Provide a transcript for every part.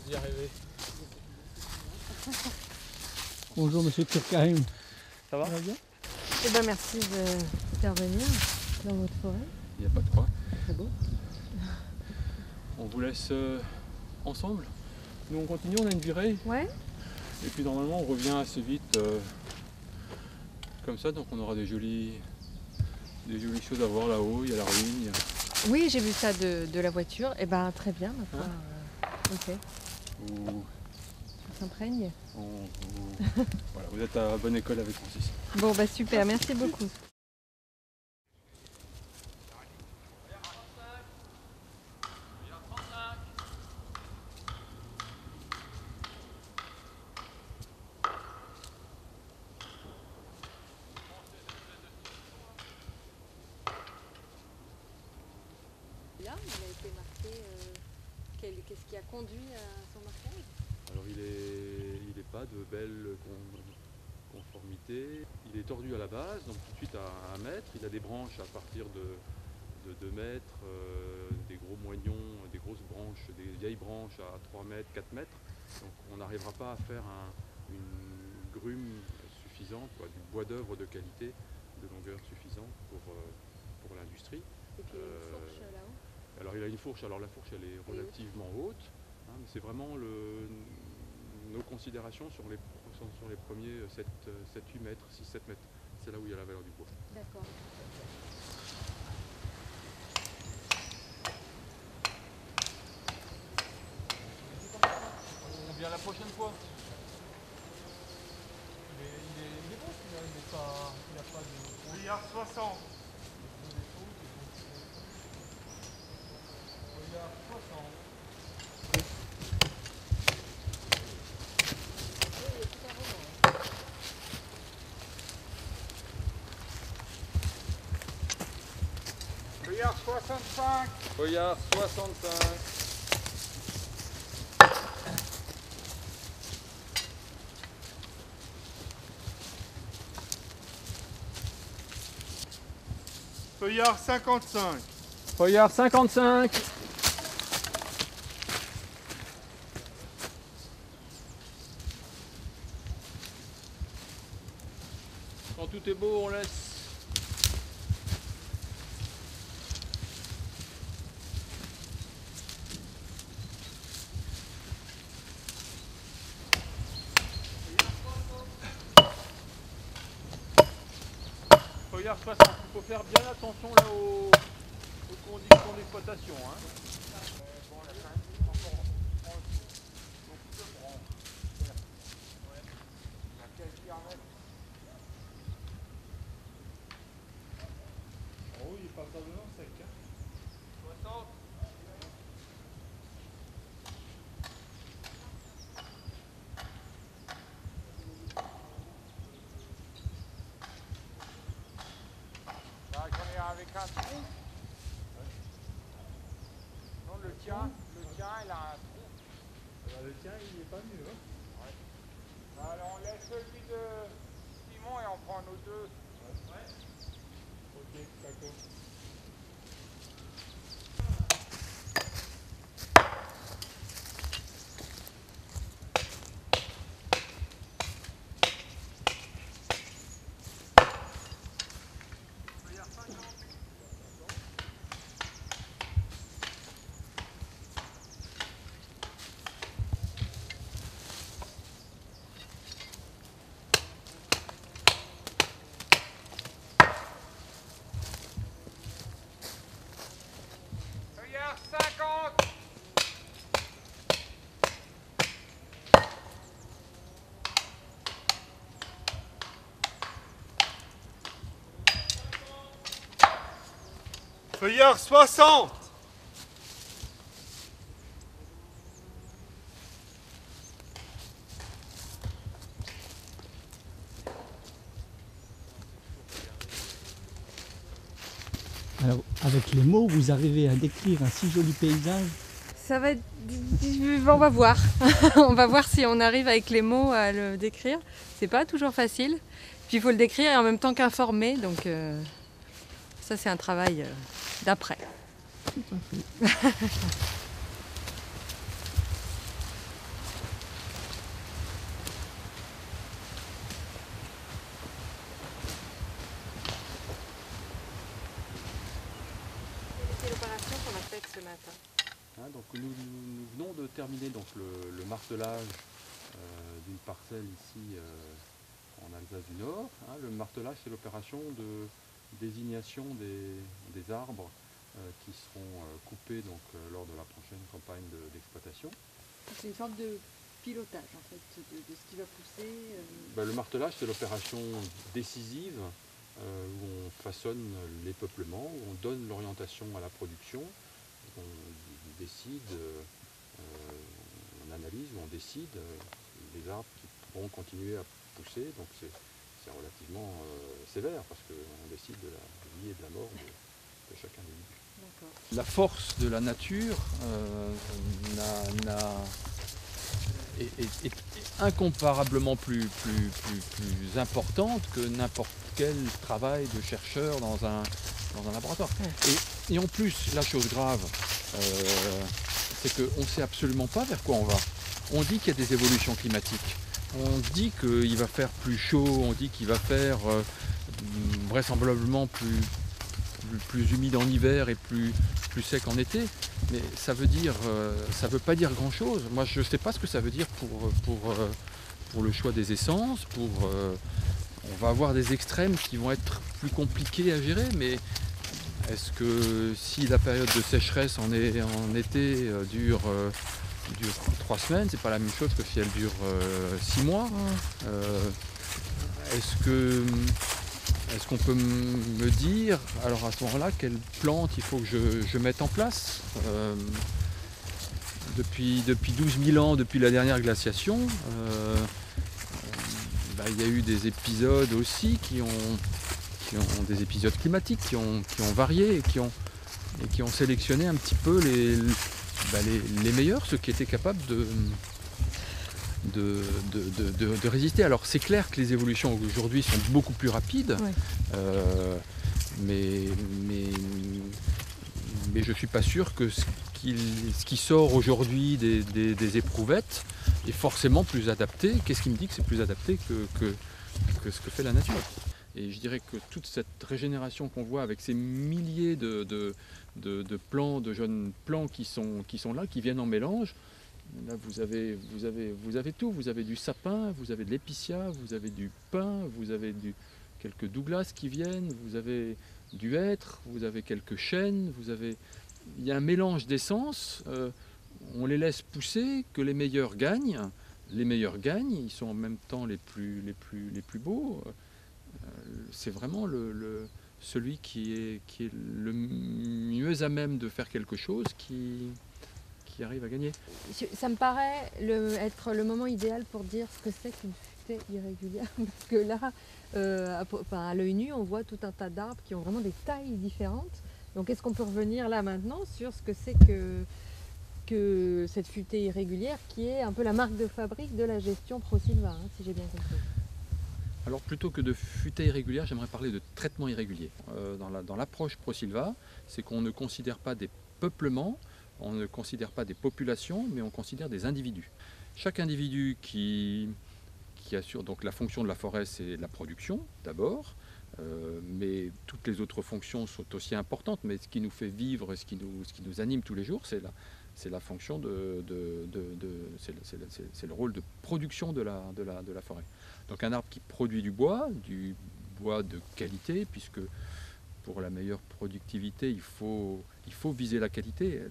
d'y arriver. Bonjour Monsieur Turkheim. Ça va? Bien. Eh ben merci d'intervenir dans votre forêt. Il n'y a pas de quoi. C'est beau. On vous laisse ensemble. Nous on continue, on a une virée. Ouais. Et puis normalement on revient assez vite comme ça, donc on aura des jolies choses à voir là-haut. Il y a la ruine. Il y a... Oui, j'ai vu ça de la voiture. Eh ben très bien, ma foi. Ok. Où Ça s'imprègne. voilà, vous êtes à bonne école avec Francis. Bon bah super, merci beaucoup. Là, il a été marqué. Qu'est-ce qui a conduit à son marquage? Alors il est pas de belle conformité. Il est tordu à la base, donc tout de suite à 1 mètre. Il a des branches à partir de 2 mètres, des gros moignons, des grosses branches, des vieilles branches à 3 mètres, 4 mètres. Donc on n'arrivera pas à faire une grume suffisante, quoi, du bois d'œuvre de qualité, de longueur suffisante pour l'industrie. Et puis il y a une fourche là-haut. Alors il a une fourche, alors la fourche elle est relativement haute, hein, mais c'est vraiment nos considérations sur les premiers 7-8 mètres, 6-7 mètres. C'est là où il y a la valeur du bois. D'accord. On vient la prochaine fois. Il est bon celui-là, il n'a pas de... Il y a 60. Feuillard 65. Feuillard 65. Feuillard 55. Feuillard 55. Quand tout est beau, on laisse. Feuillard 60. Il faut faire bien attention là aux conditions d'exploitation. Hein. Oh, il est pas probablement sec. 60. Avec un trou. Non, le tien, il a un trou. Le tien, il n'est pas mieux. Hein. Alors on laisse celui de Simon et on prend nos deux. Ouais. Ok, d'accord. Feuillard 50. Feuillard 60. Alors, avec les mots, vous arrivez à décrire un si joli paysage. Ça va être... On va voir. On va voir si on arrive avec les mots à le décrire. C'est pas toujours facile. Puis il faut le décrire et en même temps qu'informer. Donc ça c'est un travail d'après. Attends. Hein, donc nous venons de terminer donc, le martelage d'une parcelle ici en Alsace du Nord. Hein. Le martelage, c'est l'opération de désignation des arbres qui seront coupés donc, lors de la prochaine campagne d'exploitation. C'est une sorte de pilotage en fait de ce qui va pousser. Ben, le martelage, c'est l'opération décisive où on façonne les peuplements, où on donne l'orientation à la production, on décide, on analyse, où on décide les arbres qui pourront continuer à pousser. Donc c'est relativement sévère parce qu'on décide de la vie et de la mort de chaque individu. La force de la nature est incomparablement plus importante que n'importe quel travail de chercheur dans un laboratoire. Et en plus, la chose grave, c'est qu'on ne sait absolument pas vers quoi on va. On dit qu'il y a des évolutions climatiques. On dit qu'il va faire plus chaud, on dit qu'il va faire vraisemblablement plus humide en hiver et plus sec en été, mais ça veut pas dire grand chose. Moi je ne sais pas ce que ça veut dire pour le choix des essences, on va avoir des extrêmes qui vont être plus compliqués à gérer, mais est-ce que si la période de sécheresse en été dure 3 semaines, c'est pas la même chose que si elle dure 6 mois. Est-ce qu'on peut me dire, alors à ce moment-là, quelle plante il faut que je mette en place depuis 12 000 ans, depuis la dernière glaciation, il y a eu des épisodes aussi qui ont des épisodes climatiques qui ont varié et qui ont sélectionné un petit peu les meilleurs, ceux qui étaient capables de résister. Alors c'est clair que les évolutions aujourd'hui sont beaucoup plus rapides, mais je ne suis pas sûr que ce qui sort aujourd'hui des éprouvettes est forcément plus adapté. Qu'est-ce qui me dit que c'est plus adapté que ce que fait la nature? Et je dirais que toute cette régénération qu'on voit avec ces milliers de plants, de jeunes plants qui sont là, qui viennent en mélange, là vous avez tout. Vous avez du sapin, vous avez de l'épicéa, vous avez du pin, vous avez quelques douglas qui viennent, vous avez du hêtre, vous avez quelques chênes, il y a un mélange d'essences. On les laisse pousser, que les meilleurs gagnent. Les meilleurs gagnent, ils sont en même temps les plus beaux. C'est vraiment celui qui est le mieux à même de faire quelque chose qui arrive à gagner. Ça me paraît être le moment idéal pour dire ce que c'est qu'une futée irrégulière. Parce que là, à l'œil nu, on voit tout un tas d'arbres qui ont vraiment des tailles différentes. Donc est-ce qu'on peut revenir là maintenant sur ce que c'est que cette futée irrégulière qui est un peu la marque de fabrique de la gestion Prosilva, hein, si j'ai bien compris? Alors plutôt que de futaies irrégulières, j'aimerais parler de traitement irrégulier. Dans l'approche Prosilva, c'est qu'on ne considère pas des peuplements, on ne considère pas des populations, mais on considère des individus. Chaque individu qui assure, donc la fonction de la forêt, c'est la production d'abord, mais toutes les autres fonctions sont aussi importantes, mais ce qui nous fait vivre, ce qui nous anime tous les jours, c'est la fonction c'est le rôle de production de la forêt. Donc un arbre qui produit du bois de qualité, puisque pour la meilleure productivité, il faut viser la qualité.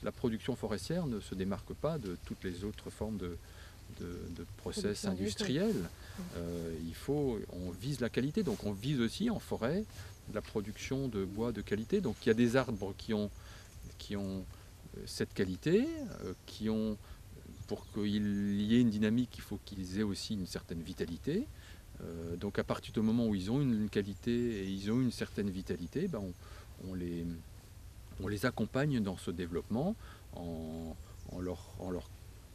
La production forestière ne se démarque pas de toutes les autres formes de process industriels. On vise la qualité, donc on vise aussi en forêt la production de bois de qualité. Donc il y a des arbres qui ont cette qualité, pour qu'il y ait une dynamique, il faut qu'ils aient aussi une certaine vitalité. Donc à partir du moment où ils ont une qualité et ils ont une certaine vitalité, on les accompagne dans ce développement en leur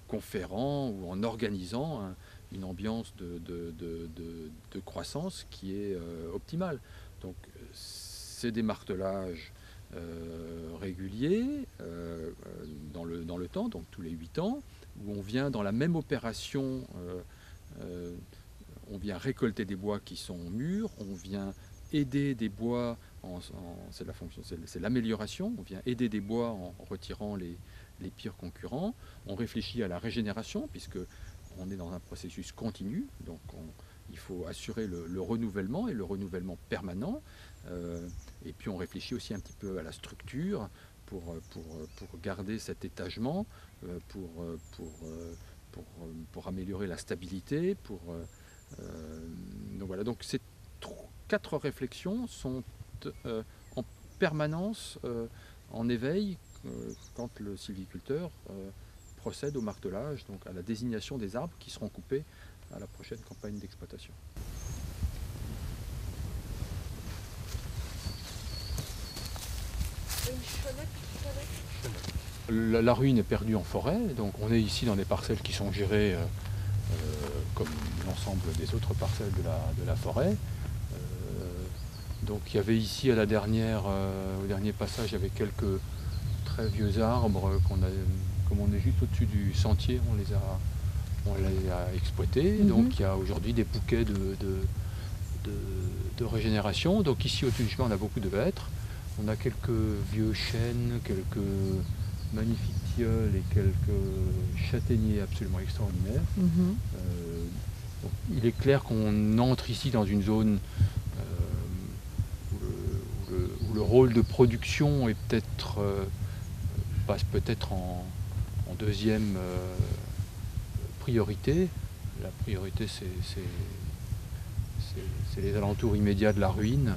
conférant ou en organisant une ambiance de croissance qui est optimale. Donc c'est des martelages réguliers dans le temps, donc tous les 8 ans, où on vient dans la même opération, on vient récolter des bois qui sont mûrs, on vient aider des bois c'est l'amélioration. On vient aider des bois en retirant les pires concurrents. On réfléchit à la régénération, puisque on est dans un processus continu, donc il faut assurer le renouvellement et le renouvellement permanent. Et puis on réfléchit aussi un petit peu à la structure pour garder cet étagement, pour améliorer la stabilité. Donc voilà, donc ces 4 réflexions sont en permanence en éveil quand le sylviculteur procède au martelage, donc à la désignation des arbres qui seront coupés à la prochaine campagne d'exploitation. La ruine est perdue en forêt, donc on est ici dans des parcelles qui sont gérées comme l'ensemble des autres parcelles de la forêt. Donc il y avait ici au dernier passage, il y avait quelques très vieux arbres comme on est juste au-dessus du sentier, on les a exploités. Donc il y a aujourd'hui des bouquets de régénération. Donc ici au-dessus du chemin on a beaucoup de hêtres. On a quelques vieux chênes, quelques magnifiques tilleuls et quelques châtaigniers absolument extraordinaires. Donc il est clair qu'on entre ici dans une zone où le rôle de production est passe peut-être en deuxième priorité. La priorité, c'est les alentours immédiats de la ruine.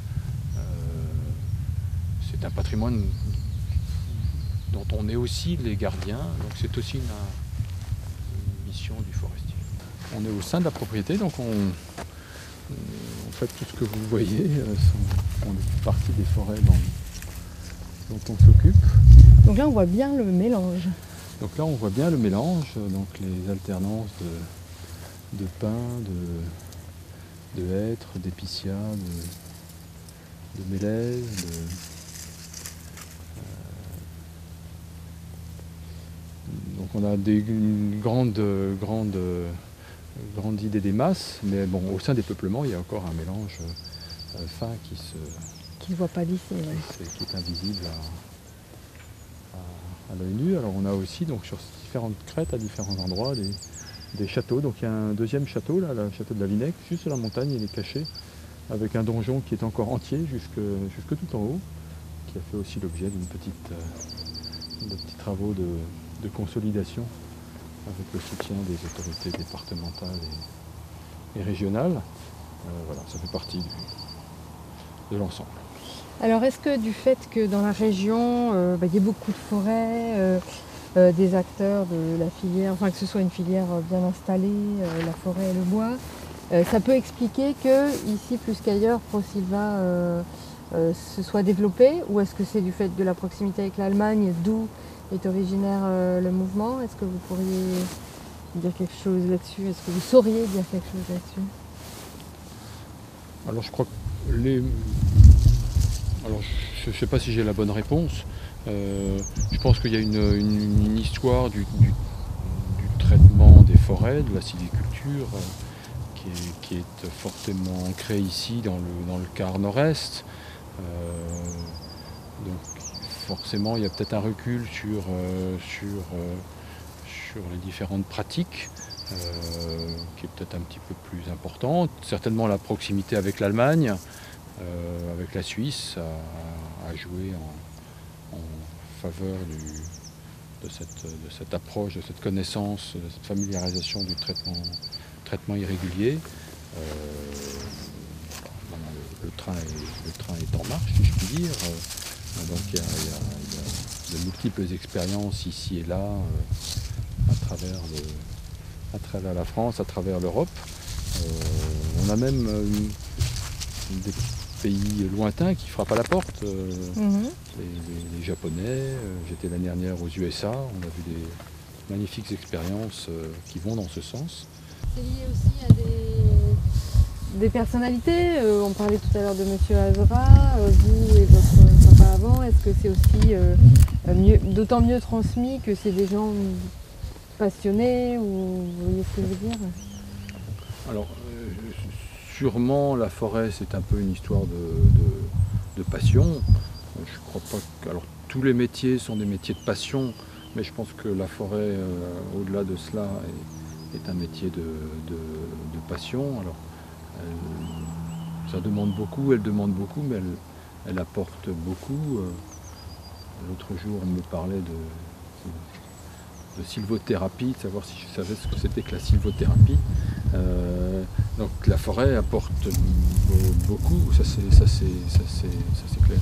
C'est un patrimoine dont on est aussi les gardiens, donc c'est aussi une mission du forestier. On est au sein de la propriété, donc en fait tout ce que vous voyez sont partie des forêts dont on s'occupe. Donc là on voit bien le mélange. Donc là on voit bien le mélange, donc les alternances de pins, de hêtres, d'épicéas, de mélèzes, donc on a une grande idée des masses, mais bon, au sein des peuplements il y a encore un mélange fin qui ne voit pas d'ici, ouais. Qui est invisible à l'œil nu. Alors on a aussi donc sur différentes crêtes à différents endroits des châteaux. Donc il y a un deuxième château là, le château de la Vinec, juste sur la montagne, il est caché, avec un donjon qui est encore entier jusque tout en haut, qui a fait aussi l'objet de petits travaux de consolidation avec le soutien des autorités départementales et régionales. Voilà, ça fait partie de l'ensemble. Alors est-ce que du fait que dans la région, il y ait beaucoup de forêts, des acteurs de la filière, enfin que ce soit une filière bien installée, la forêt et le bois, ça peut expliquer que ici plus qu'ailleurs ProSilva se soit développé, ou est-ce que c'est du fait de la proximité avec l'Allemagne, d'où est originaire le mouvement? Est-ce que vous pourriez dire quelque chose là-dessus? Est-ce que vous sauriez dire quelque chose là-dessus? Alors je crois que alors je ne sais pas si j'ai la bonne réponse. Je pense qu'il y a une histoire du traitement des forêts, de la sylviculture, qui est fortement ancrée ici dans le quart nord-est. Donc forcément il y a peut-être un recul sur les différentes pratiques, qui est peut-être un petit peu plus importante. Certainement la proximité avec l'Allemagne, avec la Suisse, a joué en faveur de cette approche, de cette connaissance, de cette familiarisation du traitement irrégulier. Le train est en marche, si je puis dire. Donc il y a de multiples expériences ici et là, à travers la France, à travers l'Europe. On a même des pays lointains qui frappent à la porte. Les Japonais, j'étais l'année dernière aux USA, on a vu des magnifiques expériences qui vont dans ce sens. C'est lié aussi à des personnalités. On parlait tout à l'heure de M. Azera, vous et votre papa avant. Est-ce que c'est aussi d'autant mieux transmis que c'est des gens passionnés, ou vous voyez ce que je veux dire? Alors, sûrement la forêt c'est un peu une histoire passion. Je crois pas que... Alors, tous les métiers sont des métiers de passion, mais je pense que la forêt, au-delà de cela, est un métier de passion. Alors, ça demande beaucoup, elle demande beaucoup, mais elle apporte beaucoup. L'autre jour, on me parlait de sylvothérapie, de savoir si je savais ce que c'était que la sylvothérapie. Donc la forêt apporte beaucoup, ça c'est clair.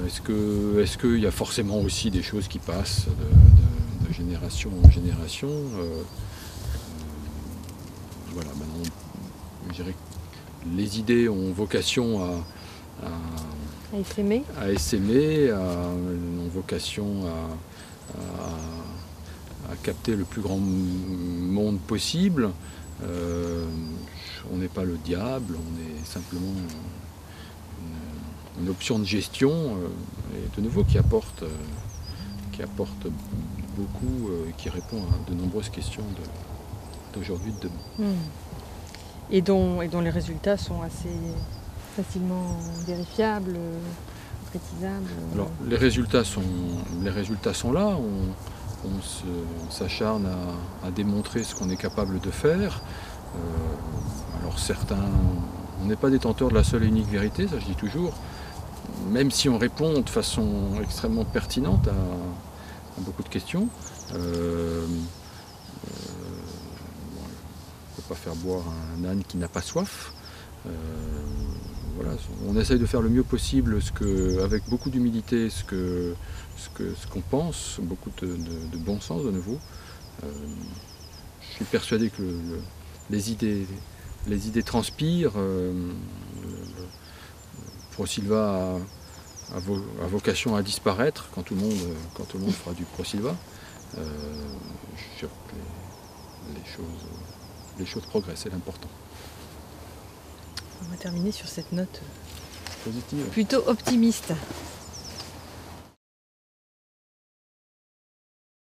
Est-ce qu'il y a forcément aussi des choses qui passent de génération en génération voilà, maintenant, je dirais que les idées ont vocation à essaimer, ont vocation à capter le plus grand monde possible. On n'est pas le diable, on est simplement une option de gestion, et de nouveau qui apporte beaucoup, qui répond à de nombreuses questions d'aujourd'hui, de demain. Et dont les résultats sont assez facilement vérifiables, précisables. Alors les résultats sont là. On s'acharne à démontrer ce qu'on est capable de faire. Alors certains, on n'est pas détenteur de la seule et unique vérité, ça je dis toujours, même si on répond de façon extrêmement pertinente à beaucoup de questions. On ne peut pas faire boire un âne qui n'a pas soif. Voilà, on essaye de faire le mieux possible, avec beaucoup d'humilité, ce qu'on pense, beaucoup de bon sens de nouveau. Je suis persuadé que les idées transpirent. Prosilva a vocation à disparaître quand tout le monde fera du Prosilva. Je suis sûr que les choses progressent, c'est l'important. On va terminer sur cette note positive, plutôt optimiste.